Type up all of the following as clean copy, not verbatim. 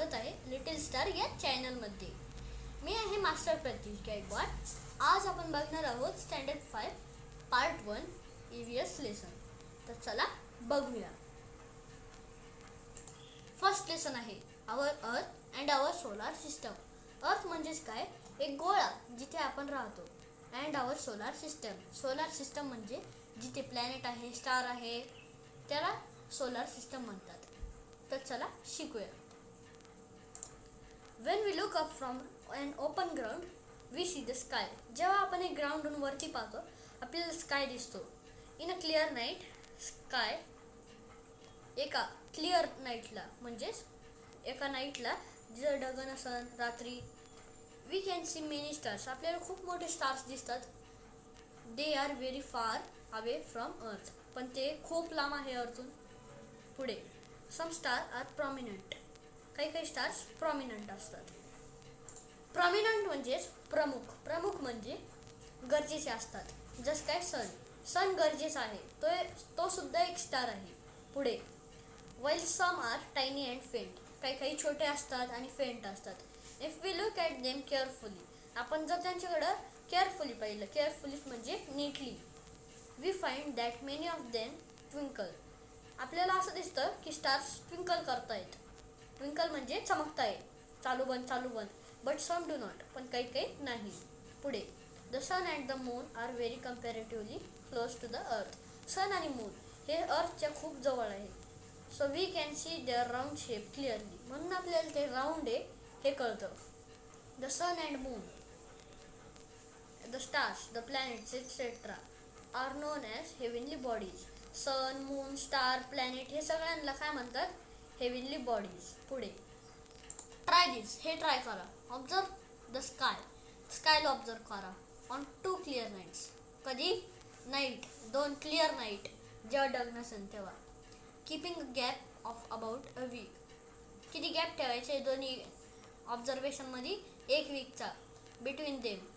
स्वागत आहे little star या चॅनलमध्ये। मी आहे मास्टर प्रतीश गायकवाड। आज आपण बघणार आहोत स्टँडर्ड 5 पार्ट 1 EVS लेसन। तर चला बघूया। फर्स्ट लेसन आहे our earth and our solar system. अर्थ म्हणजेच काय, एक गोळा जिथे आपण राहतो, and our solar system. Solar system म्हणजे जिथे प्लॅनेट आहे, स्टार आहे, त्याला सोलार सिस्टम म्हणतात। तर चला शिकूया। When we look up from an open ground, we see the sky. जेव्हा आपण एक ग्राउंडवरून वरती पाहतो, आपल्याला स्काय दिसतो। In a clear night, sky एका क्लिअर नाईटला म्हणजेच एका नाईटला जिथं ढग नसन, रात्री we can see many stars. आपल्याला खूप मोठे स्टार्स दिसतात। They are very far away from Earth, पण ते खूप लांब आहे अर्थून। पुढे सम स्टार आर प्रॉमिनंट। काही स्टार्स प्रॉमिनंट असतात। प्रॉमिनंट म्हणजेच प्रमुख। प्रमुख म्हणजे गरजेचे असतात। जस काय सन गरजेचा आहे, तो सुद्धा एक स्टार आहे। पुढे while some are tiny and faint. काही छोटे असतात आणि फेंट असतात। If we look at them carefully, आपण जर त्यांच्याकडं केअरफुली पाहिलं, केअरफुली म्हणजे neatly, we find that many of them twinkle. आपल्याला असं दिसतं की स्टार्स ट्विंकल करतायत। ट्विंकल म्हणजे चमकताय, चालू बंद। बट सम डू नॉट, पण काही नाही। पुढे the sun and the moon are very comparatively close to the earth. Sun आणि मून हे अर्थच्या खूप जवळ आहे। So we can see their round shape clearly, म्हणून आपल्याला ते राऊंड आहे हे कळतं। The sun and moon, the stars, the planets etcetera are known as heavenly bodies. Sun, moon, star, planet हे सगळ्यांना काय म्हणतात? हेव्हनली बॉडीज। पुढे ट्राय दिस, हे ट्राय करा। ऑब्झर्व द स्काय, स्कायला ऑब्झर्व करा। ऑन 2 क्लिअर नाईट्स, कधी? नाईट, 2 क्लिअर नाईट जेव्हा ढग नसेल तेव्हा। Keeping a gap of about a week, किती गॅप ठेवायचे दोन्ही ऑब्झर्वेशनमध्ये? 1 वीकचा। Between them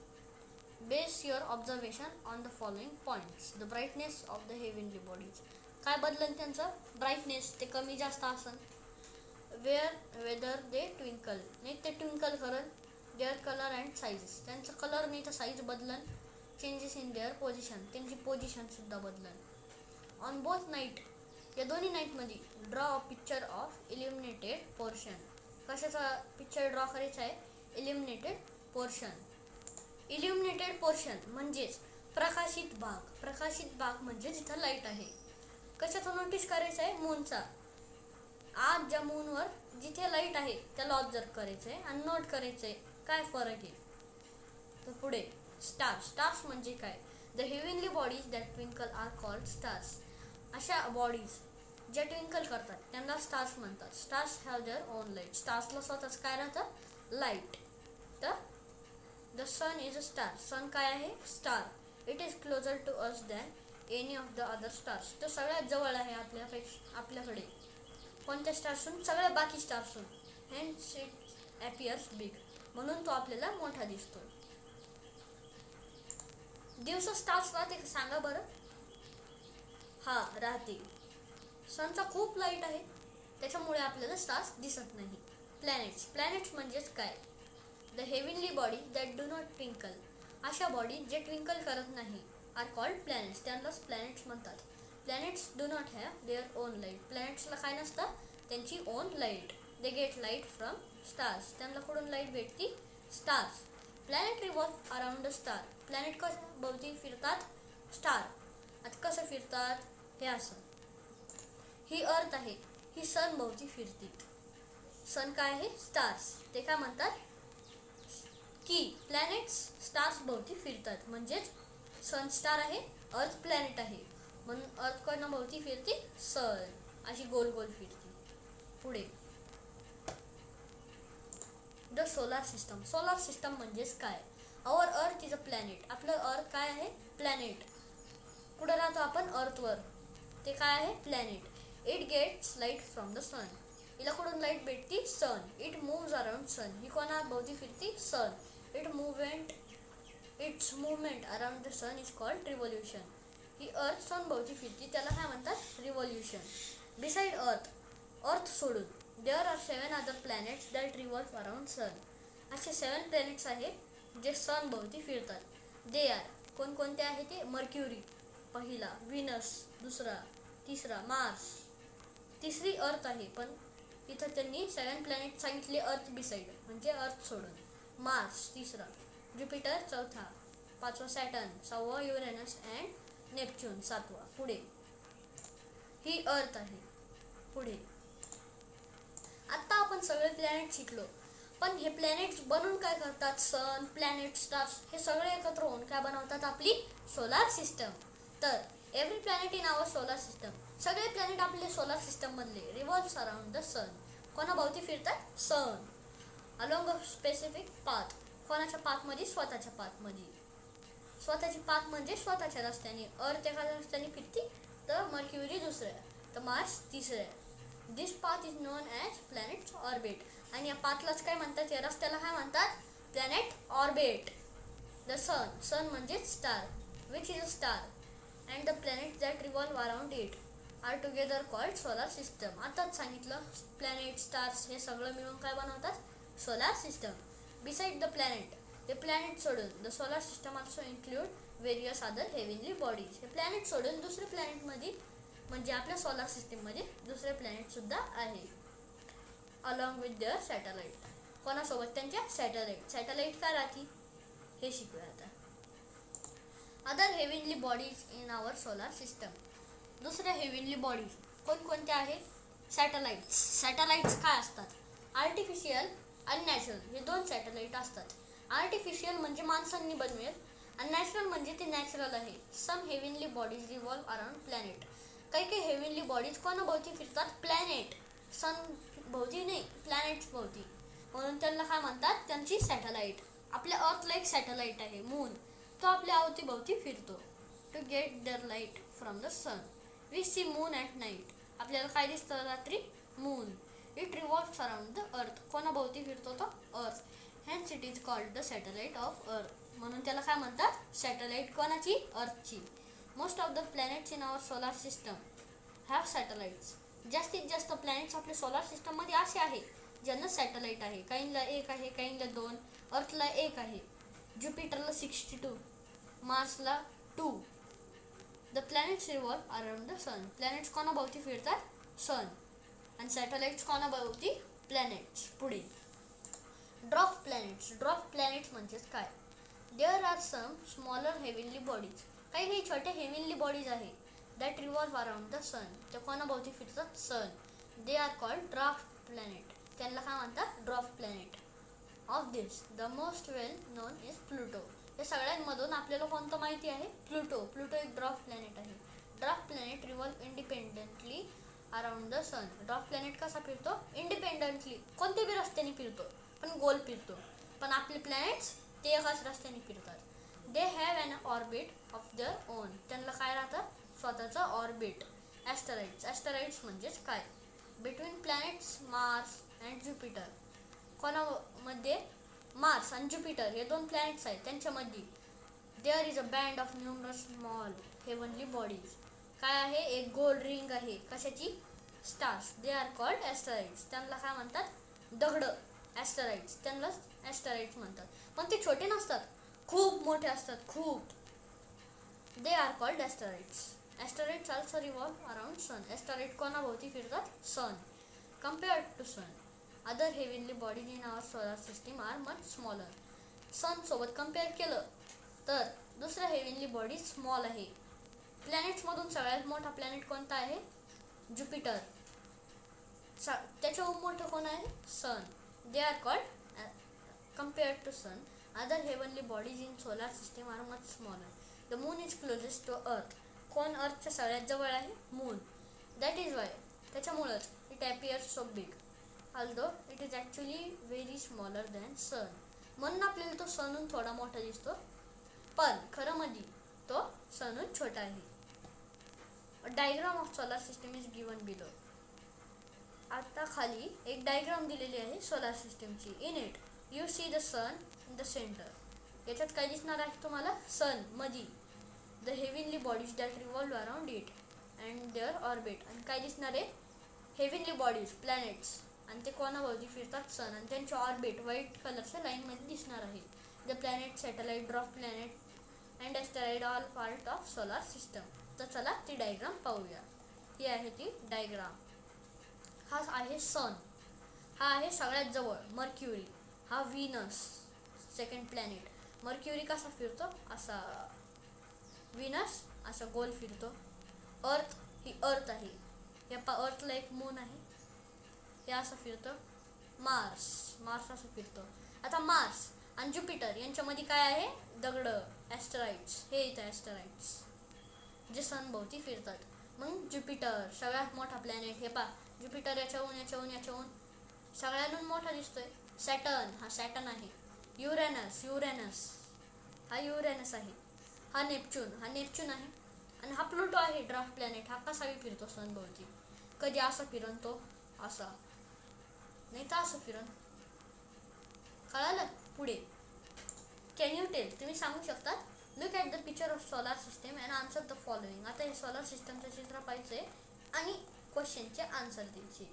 base your observation on the following points. The brightness of the heavenly bodies, काय बदलन त्यांचं? ब्राईटनेस, ते कमी जास्त असन। वेदर दे ट्विंकल, नाही ते ट्विंकल करन। देअर कलर अँड साईज, त्यांचं कलर नाही तर साईज बदलन। चेंजेस इन देअर पोझिशन, त्यांची पोझिशन सुद्धा बदलन। ऑन बोथ नाईट, या दोन्ही नाईटमध्ये draw a picture of illuminated portion. कशाचा पिक्चर ड्रॉ करायचा आहे? Illuminated portion. इल्युमिनेटेड पोर्शन म्हणजेच प्रकाशित भाग। प्रकाशित भाग म्हणजे जिथं लाईट आहे। कशाचा नोटीस करायचा आहे? मूनचा। आज ज्या मूनवर जिथे लाईट आहे त्याला ऑब्झर्व करायचं आहे आणि नोट करायचं आहे काय फरक आहे। तर पुढे स्टार्स म्हणजे काय? The heavenly bodies that twinkle are called stars. अशा बॉडीज ज्या ट्विंकल करतात त्यांना स्टार्स म्हणतात। Stars have their own light, स्टार्सला स्वतःच काय राहतं? लाईट। तर the sun is a star, sun काय आहे? Star. It is closer to us than any of the other stars, तो सगळ्यात जवळ आहे आपल्याकडे कोणत्या स्टार्सहून? सगळ्या बाकी स्टार्सहून। हेन्स इट ॲपियर्स बिग, म्हणून तो आपल्याला मोठा दिसतो। दिवसा स्टार्स राहते का सांगा बरं? हा, राहते। सनचा खूप लाईट आहे त्याच्यामुळे आपल्याला स्टार्स दिसत नाही। प्लॅनेट्स म्हणजेच काय? The heavenly body that do not twinkle, अशा बॉडी जे ट्विंकल करत नाही आर कॉल्ड प्लॅनेट्स, त्यांनाच प्लॅनेट्स म्हणतात। Planets do not have their own light, प्लॅनेट्सला काय नसतं? त्यांची own light. They get light from stars, त्यांना कुठून लाईट भेटती? Stars. Planet revolve around a star, planet कसं भोवती फिरतात? स्टार। आता कसं फिरतात? हे असं। ही अर्थ आहे, ही सन भोवती फिरते। सन काय आहे? स्टार्स। ते काय म्हणतात? की प्लॅनेट्स स्टार्स भोवती फिरतात, म्हणजेच सन स्टार आहे, अर्थ प्लॅनेट आहे, म्हणून अर्थ कोणा भोवती फिरते? सन, अशी गोल फिरते। पुढे the solar system. Solar system म्हणजेच काय? Our earth is a planet, आपलं अर्थ काय आहे? प्लॅनेट। कुठं राहतो आपण? अर्थवर, ते काय आहे? Planet. It gets light from the sun, हिला कुठून लाईट भेटती? Sun. It moves around sun, ही कोणा भोवती फिरती? Sun. Its movement around the sun is called revolution, ही अर्थ सन भोवती फिरती त्याला काय म्हणतात? रिव्होल्यूशन। बिसाइड अर्थ सोडून there are 7 other planets that revolve around sun. असे 7 प्लॅनेट्स आहेत जे सन भोवती फिरतात. दे आर कोणकोणते आहे ते? मर्क्युरी पहिला, व्हीनस दुसरा, तिसरा मार्स, तिसरी अर्थ आहे. पण इथं त्यांनी 7 प्लॅनेट सांगितले अर्थ बिसाइड, म्हणजे अर्थ सोडून. मार्स तिसरा, ज्युपिटर चौथा, पाचवा सॅटर्न, सहावा युरेनस अँड नेपच्यून, सातवा. पुढे ही अर्थ आहे. पुढे आता आपण सगळे प्लॅनेट शिकलो, पण हे प्लॅनेट्स बनवून काय करतात? सन, प्लॅनेट, स्टार्स हे सगळे एकत्र होऊन काय बनवतात? आपली सोलार सिस्टम. तर every planet in our solar system, सगळे प्लॅनेट आपले सोलार सिस्टम मधले रिव्हॉल्व्स अराउंड द सन. कोणाभोवती फिरतात? Sun. Along a specific path. कोणाच्या पाथमध्ये? स्वतःच्या पाथमध्ये. स्वतःची पाथ म्हणजे स्वतःच्या रस्त्याने. अर्थ एखाद्या रस्त्याने फिरती, तर मर्क्युरी दुसऱ्या, तर मार्स तिसऱ्या. This path is known as planet orbit. आणि या पाथलाच काय म्हणतात? या रस्त्याला काय म्हणतात? Planet orbit. The sun, sun म्हणजे star, which is a star, and the planet that revolve around it are together called solar system. आताच सांगितलं, प्लॅनेट, स्टार्स हे सगळं मिळून काय बनवतात? Solar system. Beside the planet, हे प्लॅनेट सोडून the solar system also include various other heavenly bodies. हे प्लॅनेट सोडून दुसरे प्लॅनेटमध्ये, म्हणजे आपल्या सोलार सिस्टममध्ये दुसरे प्लॅनेट सुद्धा आहे. Along with their satellite. कोणासोबत? त्यांच्या सॅटेलाइट. सॅटेलाइट काय राहते हे शिकूया आता. Other heavenly bodies in our solar system. दुसऱ्या हेव्हनली बॉडीज कोणकोणत्या आहेत? सॅटेलाइट्स. सॅटेलाइट्स काय असतात? आर्टिफिशियल आणि नॅचरल हे दोन सॅटेलाइट असतात. आर्टिफिशियल म्हणजे माणसांनी बनवेल, आणि नॅचरल म्हणजे ते नॅचरल आहे. सम हेव्हनली बॉडीज रिव्हॉल्व अराउंड प्लॅनेट. काही काही हेव्हनली बॉडीज कोणाभोवती फिरतात? प्लॅनेट. सन भोवती नाही, प्लॅनेट्स भोवती. म्हणून त्यांना काय म्हणतात? त्यांची सॅटेलाइट. आपल्या अर्थला एक सॅटेलाइट आहे मून, तो आपल्या अवतीभोवती फिरतो. To get their light from the sun we see moon at night. आपल्याला काय दिसतं रात्री? Moon. It revolves around the earth. कोणाभोवती फिरतो? तो earth. Hence it is called the satellite of earth. म्हणून त्याला काय म्हणतात? सॅटेलाइट. कोणाची? अर्थची. Most of the planets in our solar system have satellites. जास्तीत जास्त प्लॅनेट्स आपल्या सोलार सिस्टममध्ये असे आहे ज्यांना सॅटेलाइट आहे. काहींना एक आहे, काहींना दोन. अर्थला एक आहे, ज्युपिटरला 62, मार्सला 2. The planets revolve around the sun. Planets कोणाभोवती फिरतात? सन. आणि सॅटेलाइट्स कोणाभोवती? प्लॅनेट्स. पुढे ड्रॉफ्ट प्लॅनेट्स. ड्रॉफ्ट प्लॅनेट्स म्हणजेच काय? There are some smaller heavenly bodies. काही काही छोटे हेव्हनली बॉडीज आहे that revolve around the sun. ते कोणाभोवती फिरतात? Sun. They are called dwarf planet. त्यांना काय म्हणतात? Dwarf planet. Of this the most well known is Pluto. या सगळ्यांमधून आपल्याला कोणतं माहिती आहे? प्लुटो. प्लुटो एक ड्रॉफ्ट प्लॅनेट आहे. Dwarf planet revolve independently around the sun. Dwarf planet कसा फिरतो? इंडिपेंडेंटली. कोणत्या बी रस्त्याने फिरतो, पण गोल फिरतो. पण आपले प्लॅनेट्स ते एकाच रस्त्याने फिरतात. They have an orbit of their own. त्यांना काय राहतं? स्वतःचं ऑर्बिट. ॲस्टेरॉइड्स. ॲस्टेरॉइड्स म्हणजेच काय? Between planets Mars and Jupiter. कोणामध्ये? मार्स आणि ज्युपिटर हे दोन प्लॅनेट्स आहेत, त्यांच्यामध्ये there is a band of numerous small heavenly bodies. काय आहे? एक गोल रिंग आहे. कशाची? Stars. They are called asteroids. त्यांना काय म्हणतात? दगडं. ॲस्टेरॉइड्स. त्यांना ॲस्टेरॉइड्स म्हणतात. पण ते छोटे नसतात, खूप मोठे असतात, खूप. They are called asteroids. Asteroids also revolve around sun. Asteroid कोणाभोवती फिरतात? Sun. Compared to sun other heavenly bodies in our solar system are much smaller. Sun सोबत कम्पेअर केलं तर दुसऱ्या हेव्हनली बॉडी स्मॉल आहे. प्लॅनेट्समधून सगळ्यात मोठा प्लॅनेट कोणता आहे? ज्युपिटर. त्याच्याहून मोठं कोण आहे? Sun. They are called compared to sun other heavenly bodies in solar system are much smaller. The moon is closest to earth. कोण अर्थच्या सगळ्यात जवळ आहे? मून. दॅट इज वाय, त्याच्यामुळंच it appears so big although it is actually very smaller than sun. म्हणून आपल्याला तो सनहून थोडा मोठा दिसतो, पण खरं मध्ये तो सनहून छोटा आहे. Diagram of solar system is given below. आता खाली एक डायग्राम दिलेली आहे सोलार सिस्टमची. In it you see the sun in the centre. याच्यात काय दिसणार आहे तुम्हाला? सन मध्ये. The heavenly bodies that revolve around it and their orbit. आणि काय दिसणार आहे? Heavenly bodies, planets. आणि ते कोणाभोवती फिरतात? सन. आणि त्यांचे ऑर्बिट व्हाईट कलरच्या लाईनमध्ये दिसणार आहे. The planet, satellite, dwarf planet and asteroid all part of solar system. तर चला ती डायग्राम पाहूया. ही आहे ती डायग्राम. हा आहे सन. हा आहे सगळ्यात जवळ मर्क्युरी. हा व्हीनस सेकंड प्लॅनेट. मर्क्युरी कसा फिरतो? असा. व्हीनस असा गोल फिरतो. अर्थ ही अर्थ आहे. या अर्थला एक मून आहे. हे असं फिरतं. मार्स असं फिरतो. आता मार्स आणि ज्युपिटर यांच्यामध्ये काय आहे? दगड, ॲस्टेरॉइड्स. हे इथं ॲस्टेरॉइड्स जे सनभोवती फिरतात. मग ज्युपिटर सगळ्यात मोठा प्लॅनेट. हे पहा, ज्युपिटर याच्याहून सगळ्यांहून मोठा दिसतोय. सॅटर्न, हा सॅटर्न आहे. युरेनस हा युरेनस आहे. हा नेपच्यून आहे. आणि हा प्लुटो आहे, ड्राफ्ट प्लॅनेट. हा कसा फिरतो सनभोवती? कधी असं फिरन, तो असा, नाही तर असं फिरन. कळालं? पुढे कॅन यू टेल, तुम्ही सांगू शकता. Look at the picture of solar system and answer the following. आता हे सोलार सिस्टमचं चित्र पाहायचंय आणि क्वेश्चनचे आन्सर द्यायचे.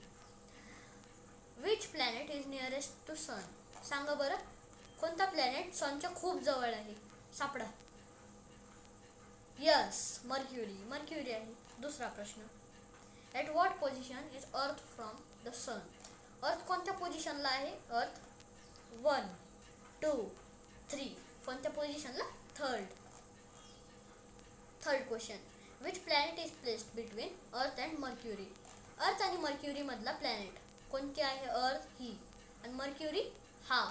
Which planet is nearest to sun? सांगा बरं, कोणता प्लॅनेट सनच्या खूप जवळ आहे? सापडा. यस, मर्क्युरी आहे. दुसरा प्रश्न. At what position is earth from the sun? Earth कोणत्या पोझिशनला आहे? अर्थ 1, 2, 3. कोणत्या पोझिशनला? Third question. Which planet is placed between earth and mercury? अर्थ आणि मर्क्युरी मधला प्लॅनेट कोणती आहे? अर्थ ही आणि मर्क्युरी हा.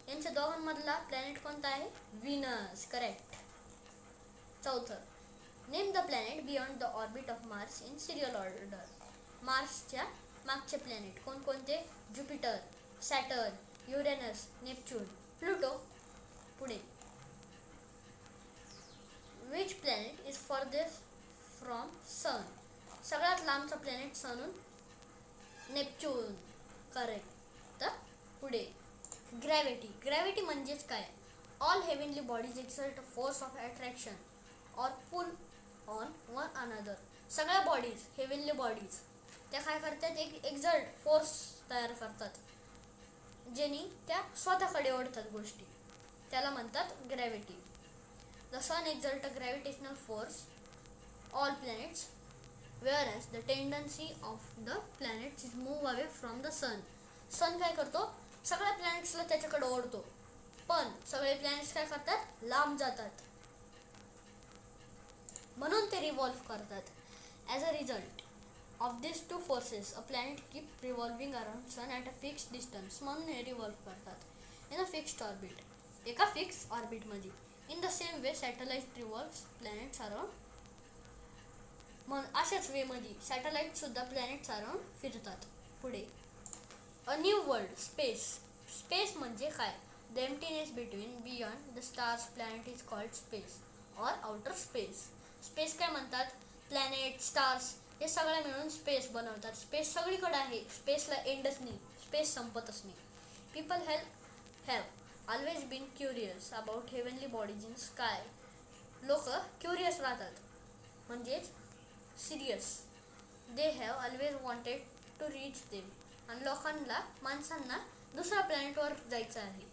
यांच्या दोघांमधला प्लॅनेट कोणता आहे? व्हीनस. करेक्ट. चौथं. Name the planet beyond the orbit of Mars in serial order. मार्सच्या मागचे प्लॅनेट कोणकोणते? Jupiter, Saturn, Uranus, Neptune, Pluto. पुढे. Which planet is furthest from sun? सगळ्यात लांबचा प्लॅनेट सनहून नेपच्यून. करेक्ट. तर पुढे. ग्रॅव्हिटी म्हणजेच काय? All heavenly bodies exert a force of attraction or pull on one another. सगळ्या बॉडीज, हेव्हनली बॉडीज, त्या काय करतात? एक एक्झर्ट फोर्स तयार करतात, ज्यांनी त्या स्वतःकडे ओढतात गोष्टी. त्याला म्हणतात gravity. The sun exert a gravitational force all planets whereas the tendency of the planets is move away from the sun. सन काय करतो? सगळ्या प्लॅनेट्सला त्याच्याकडे ओढतो, पण सगळे प्लॅनेट्स काय करतात? लांब जातात, म्हणून ते रिव्हॉल्व करतात. As a result of this two forces a planet keep revolving around sun at a fixed distance. म्हणून हे रिव्हॉल्व करतात इन अ फिक्स्ड ऑर्बिट, एका फिक्स ऑर्बिटमध्ये. In the same way satellite revolves planets around. मग अशाच वेमध्ये satellite सुद्धा planets around फिरतात. पुढे. A new world. स्पेस म्हणजे काय? The emptiness between beyond the stars planet is called space or outer space. Space काय म्हणतात? प्लॅनेट, स्टार्स हे सगळं मिळून स्पेस बनवतात. स्पेस सगळीकडे आहे, स्पेसला एंडच नाही, स्पेस संपतच नाही. People have always been curious about heavenly bodies in sky. लोक क्युरियस राहतात, म्हणजेच serious. They have always wanted to reach them. आणि माणसांना दुसऱ्या प्लॅनेटवर जायचं आहे.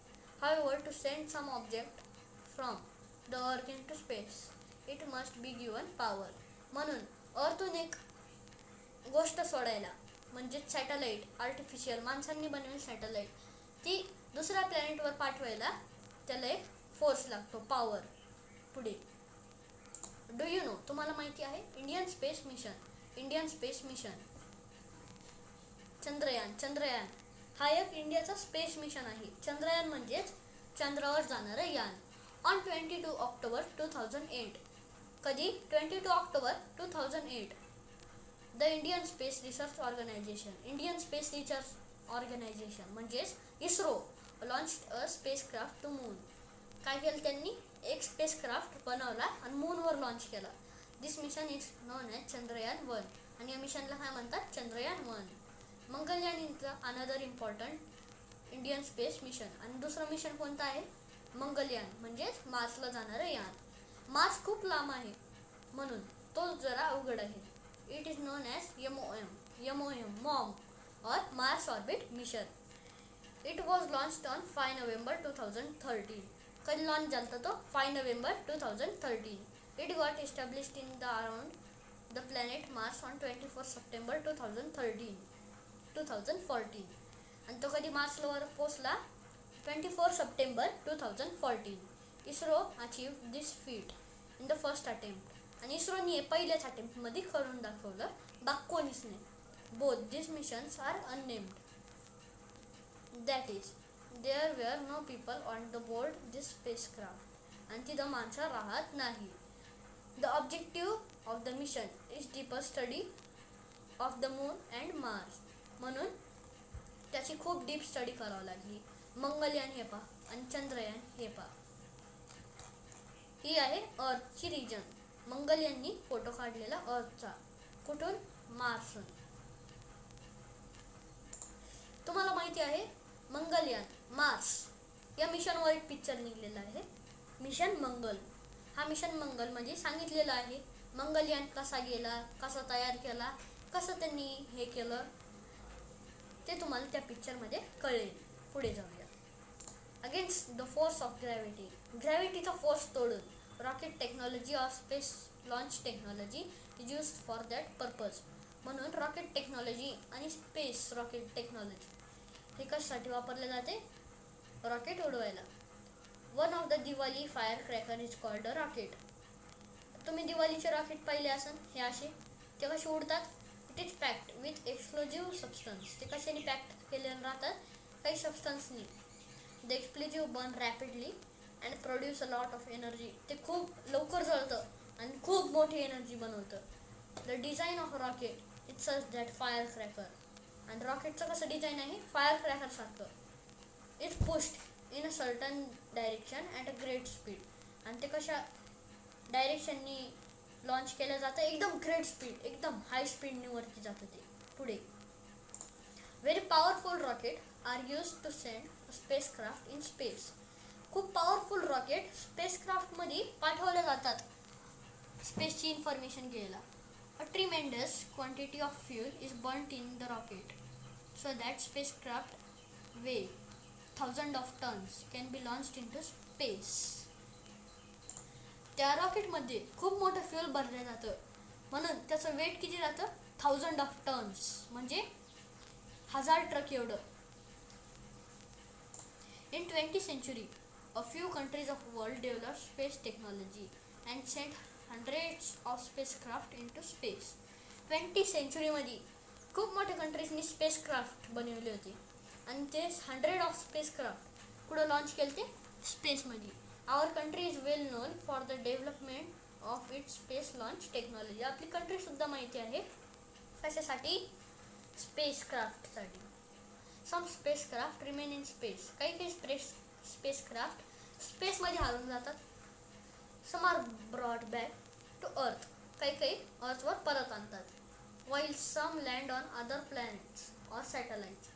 However to send some object from the earth into space it must be given power. म्हणून अर्थून एक गोष्ट सोडायला, म्हणजे सॅटेलाइट, आर्टिफिशियल माणसांनी बनवेल सॅटेलाइट, ती दुसऱ्या प्लॅनेटवर पाठवायला त्याला एक फोर्स लागतो, पॉवर. पुढे. डू यू नो, तुम्हाला माहिती आहे? इंडियन स्पेस मिशन चंद्रयान हा एक इंडियाचा स्पेस मिशन आहे. चंद्रयान म्हणजेच चंद्रावर जाणारं यान. On 22 October 2008. कधी? 22 October 2008. The Indian space research organisation म्हणजेच ISRO launched a spacecraft to moon. काय केलं त्यांनी? एक स्पेसक्राफ्ट बनवला आणि मूनवर लॉन्च केला. This mission is known as Chandrayaan one. आणि या मिशनला काय म्हणतात? Chandrayaan one. Mangalyaan is the another important Indian space mission. आणि दुसरं मिशन कोणतं आहे? मंगलयान म्हणजेच मार्सला जाणारं यान. मार्स खूप लांब आहे, म्हणून तो जरा अवघड आहे. It is known as MOM Maugham. or Mars Orbit Mission. It was launched on 5 November 2013. कधी लॉन्च झाला तो 5 November 2013. It got established in the around the planet Mars on 24 September 2014. आणि तो कधी मार्सवर पोहोचला 24 September 2014. ISRO achieved this feat in the first attempt. आणि इस्रोने पहिल्याच अटेम्प्ट मध्ये करून दाखवलं, बाकी कोणीच नाही. Both these missions are unnamed. That is, there were no people on the board this spacecraft. आणि तिथं माणसं राहत नाही. The objective of the mission is deeper study of the moon and Mars. म्हणून त्याची खूप डीप स्टडी करावी लागली. मंगलयान हे पहा आणि चंद्रयान हे पहा. ही आहे अर्थची रिजन. मंगलयाननी फोटो काढलेला अर्थचा. कुठून? मार्सहून. तुम्हाला माहिती आहे मंगलयान मार्स या मिशनवर एक पिक्चर निघलेला आहे, मिशन मंगल. हा मिशन मंगल म्हणजे सांगितलेलं आहे मंगलयान कसा गेला, कसा तयार केला, कसं त्यांनी हे केलं, ते तुम्हाला त्या पिक्चरमध्ये कळेल. पुढे जाऊया. Against the force of gravity. ग्रॅव्हिटीचा फोर्स तोडून rocket technology or space launch technology is used for that purpose. म्हणून रॉकेट टेक्नॉलॉजी आणि स्पेस रॉकेट टेक्नॉलॉजी हे कशासाठी वापरले जाते? रॉकेट उडवायला. One of the Diwali fire cracker is called a rocket. तुम्ही दिवाळीचे रॉकेट पाहिले असेल, हे असे ते कसे उडतात? It is packed with explosive substance. ते कशाने पॅक्ड केलेले राहतात? काही सबस्टन्सनी. The explosive burn rapidly and produce a lot of energy. ते खूप लवकर जळतं आणि खूप मोठी एनर्जी बनवतं. The design of rocket it's such that fire cracker. आणि रॉकेटचं कसं डिझाईन आहे? फायर क्रॅकर सारखं. It's pushed in a certain direction at a great speed. आणि ते कशा डायरेक्शननी लॉन्च केलं जातं? एकदम ग्रेट स्पीड, एकदम हाय स्पीडने वरती जातं ते. पुढे. Very powerful rocket are use to send spacecraft in space. खूप पॉवरफुल रॉकेट स्पेसक्राफ्टमध्ये पाठवले जातात स्पेसची इन्फॉर्मेशन घ्यायला. A tremendous quantity of fuel is burned in the rocket so that spacecraft weigh 1000 of tons can be launched into space. त्या रॉकेटमध्ये खूप मोठं fuel भरलं जातं म्हणून त्याचं वेट किती राहतं? 1000 of tons म्हणजे 1000 ट्रक एवढं. In 20th century, a few countries of world developed space technology and sent hundreds of spacecraft into space. 20th century मध्ये खूप मोठ्या कंट्रीजनी स्पेसक्राफ्ट बनवले होते आणि ते 100 of spacecraft कुठं लॉन्च केले ते? स्पेसमध्ये. Our country is well known for the development of its space launch technology. आपली कंट्रीसुद्धा माहिती आहे कशासाठी? स्पेसक्राफ्टसाठी. Some spacecraft remain in space. काही स्पेसक्राफ्ट स्पेसमध्ये हरवून जातात. Some are brought back to earth. काही अर्थवर परत आणतात. While some land on other planets or satellites.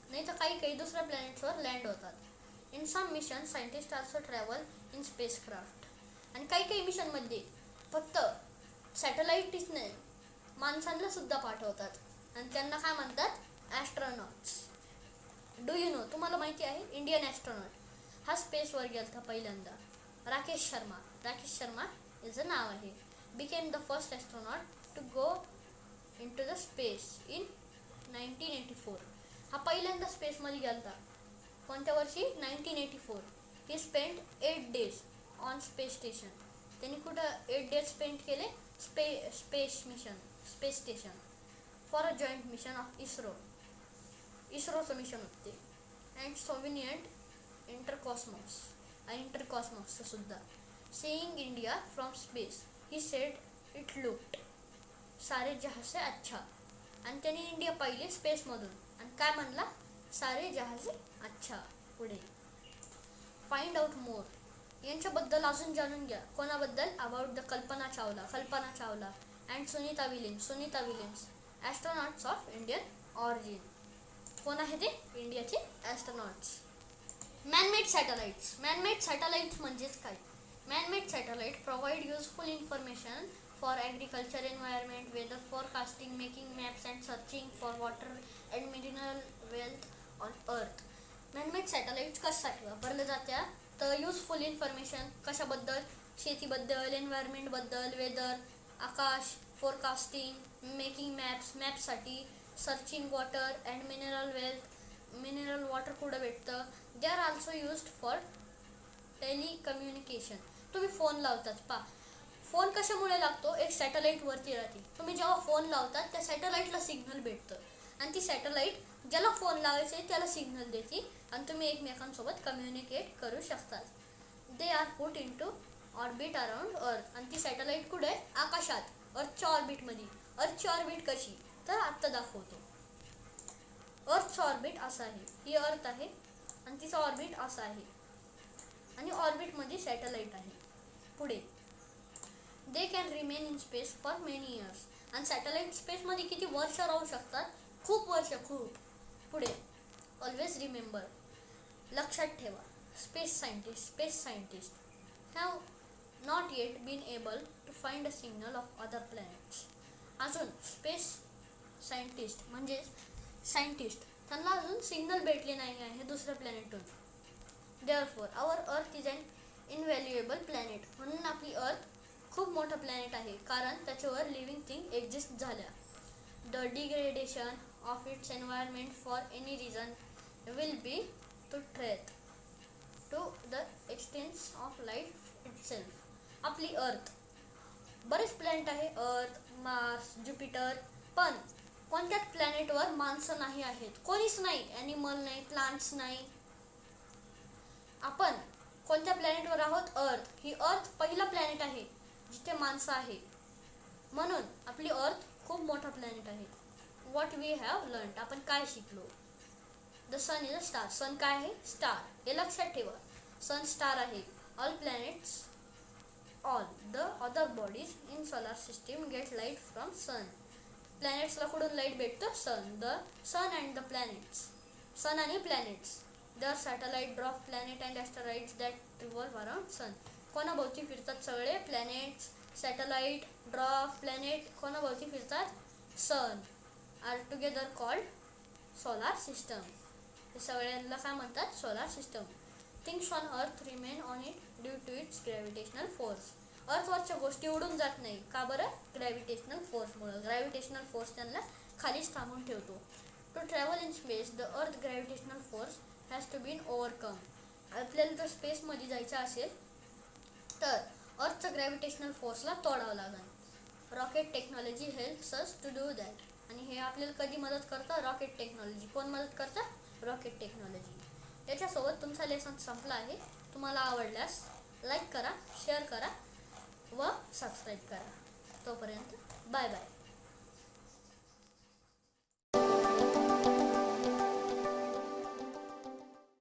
नाही तर काही दुसऱ्या प्लॅनेट्सवर लँड होतात. In some mission scientist also travel in spacecraft. आणि काही मिशनमध्ये फक्त सॅटेलाइटच नाही, माणसांना सुद्धा पाठवतात आणि त्यांना काय म्हणतात? ॲस्ट्रॉनॉट्स. Do you know? तुम्हाला माहिती आहे इंडियन ॲस्ट्रॉनॉट हा स्पेसवर गेला पहिल्यांदा? राकेश शर्मा. राकेश शर्मा याचं नाव आहे. Became the first astronaut to go into the space in 1984. हा पहिल्यांदा स्पेसमध्ये गेला. कोणत्या वर्षी? 1984. He spend 8 days on space station. त्यांनी कुठं 8 days स्पेंड केले? Space station for a joint mission of इस्रोचं मिशन होते अँड सोव्हिएट इंटरकॉस्मॉसचं सुद्धा. Seeing India from space he said it looked सारे जहाँ से अच्छा. आणि त्यांनी इंडिया पाहिले स्पेसमधून आणि काय म्हणला? सारे जहाँ से अच्छा. पुढे. Find out more. यांच्याबद्दल अजून जाणून घ्या. कोणाबद्दल? About the Kalpana Chawla and Sunita Williams astronauts of Indian origin. कोण आहे ते? इंडियाचे ॲस्ट्रॉनॉट्स. मॅनमेड सॅटेलाइट्स म्हणजेच काय? Manmade satellite provide useful information for agriculture, environment, weather forecasting, making maps and searching for water and mineral wealth on earth. Manmade satellites कशासाठी वापरले जात्या तर युजफुल इन्फॉर्मेशन कशाबद्दल, शेतीबद्दल, एन्व्हायरमेंटबद्दल, वेदर आकाश, फोरकास्टिंग, मेकिंग मॅप्ससाठी, searching water and mineral wealth, mineral water कुठं भेटतं. They are also used for telecommunication. तुम्ही फोन लावतात पा, फोन कशामुळे लागतो, एक सॅटेलाइट वरती राहते. तुम्ही जेव्हा फोन लावतात त्या सॅटेलाइटला सिग्नल भेटतं आणि ती सॅटेलाइट ज्याला फोन लावायचं आहे त्याला सिग्नल देते आणि तुम्ही एकमेकांसोबत कम्युनिकेट करू शकतात. They are put into orbit around Earth. आणि ती सॅटेलाइट कुठे आहे, आकाशात, अर्थच्या ऑर्बिटमध्ये. अर्थची ऑर्बिट कशी तर आत्ता दाखवतो. अर्थचं ऑर्बिट असं आहे, ही अर्थ आहे आणि तिचं ऑर्बिट असं आहे आणि ऑर्बिटमध्ये सॅटेलाइट आहे. पुढे they can remain in space for many years. आणि सॅटेलाइट स्पेसमध्ये किती वर्ष राहू शकतात, खूप वर्ष, खूप. पुढे ऑलवेज रिमेंबर, लक्षात ठेवा, space scientist have not yet been able to find a signal of other planets. अजून स्पेस सायंटिस्ट म्हणजे सायंटिस्ट त्यांना अजून सिग्नल भेटले नाही आहे दुसऱ्या प्लॅनेटहून. Therefore our earth is an इनव्हॅल्युएबल planet. म्हणून आपली अर्थ खूप मोठं प्लॅनेट आहे कारण त्याच्यावर लिव्हिंग थिंग एक्झिस्ट झाल्या. The degradation of its environment for any reason will be to threat to the existence of life itself. आपली अर्थ, बरेच प्लॅनेट आहे, अर्थ, मार्स, ज्युपिटर, पण कोणत्याच प्लॅनेटवर माणसं नाही आहेत, कोणीच नाही, ॲनिमल नाही, प्लांट्स नाही. आपण कोणत्या प्लॅनेटवर आहोत, अर्थ. ही अर्थ पहिला प्लॅनेट आहे जिथे माणसं आहे, म्हणून आपली अर्थ खूप मोठा प्लॅनेट आहे. व्हॉट वी हॅव लर्न, आपण काय शिकलो. The sun is a star. Sun काय आहे, स्टार. हे लक्षात ठेवा, सन स्टार आहे. All planets, all the other bodies in solar system get light from sun. प्लॅनेट्सला कुठून लाईट भेटतं, sun. The sun and the planets, sun आणि planets. Their satellite dwarf planet and asteroids that revolve around sun. कोणाभोवती फिरतात सगळे, planets, satellite, dwarf, planet कोणाभोवती फिरतात, sun. Are together called solar system. हे सगळ्यांना काय म्हणतात, solar system. Things on earth remain on it due to its gravitational force. अर्थवरच्या गोष्टी उडून जात नाही, का बरं, ग्रॅव्हिटेशनल फोर्समुळं. ग्रॅव्हिटेशनल फोर्स त्यांना खालीच थांबून ठेवतो. To travel in space the Earth gravitational force has to been overcome. आपल्याला जर स्पेसमध्ये जायचं असेल तर अर्थचं ग्रॅव्हिटेशनल फोर्सला तोडावं लागेल. Rocket technology helps us to do that. आणि हे आपल्याला कधी मदत करतं, रॉकेट टेक्नॉलॉजी. कोण मदत करतं, रॉकेट टेक्नॉलॉजी. याच्यासोबत तुमचा लेसन संपला आहे. तुम्हाला आवडल्यास लाईक करा, शेअर करा व सबस्क्राईब करा. तोपर्यंत बाय बाय.